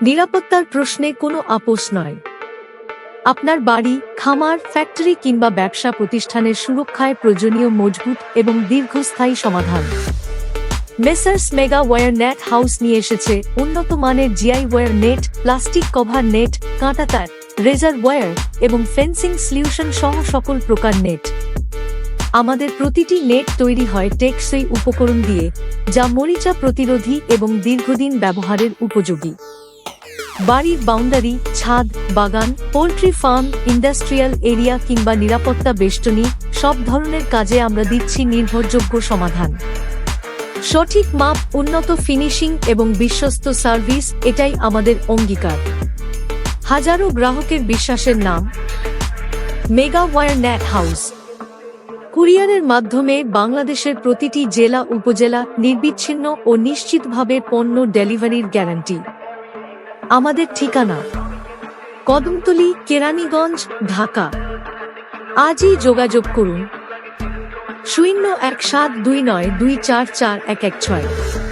নিরাপত্তার প্রশ্নে কোনো আপোষ নয়। আপনার বাড়ি, খামার, ফ্যাক্টরি কিংবা ব্যবসা প্রতিষ্ঠানের সুরক্ষায় প্রয়োজনীয় মজবুত এবং দীর্ঘস্থায়ী সমাধান। Messrs Mega Wire Net House নিয়ে এসেছে উন্নত মানের GI wire net, plastic cover net, কাঁটাতার, রেজার ওয়্যার এবং ফেন্সিং সলিউশন সহ সকল প্রকার নেট। আমাদের প্রতিটি নেট তৈরি হয় টেকসই উপকরণ দিয়ে, যা মরিচা প্রতিরোধী এবং দীর্ঘদিন ব্যবহারের উপযোগী। বাড়ির বাউন্ডারি, ছাদ, বাগান, পোল্ট্রি ফার্ম, ইন্ডাস্ট্রিয়াল এরিয়া কিংবা নিরাপত্তা বেষ্টনী, সব ধরনের কাজে আমরা দিচ্ছি নির্ভরযোগ্য সমাধান। সঠিক মাপ, উন্নত ফিনিশিং এবং বিশ্বস্ত সার্ভিস, এটাই আমাদের অঙ্গীকার। হাজারো গ্রাহকের বিশ্বাসের নাম মেগা ওয়্যার নেট হাউস। কুরিয়ারের মাধ্যমে বাংলাদেশের প্রতিটি জেলা উপজেলা নির্বিচ্ছিন্ন ও নিশ্চিতভাবে পণ্য ডেলিভারির গ্যারান্টি। আমাদের ঠিকানা কদমতলী, কেরানীগঞ্জ, ঢাকা। আজই যোগাযোগ করুন 017292444116।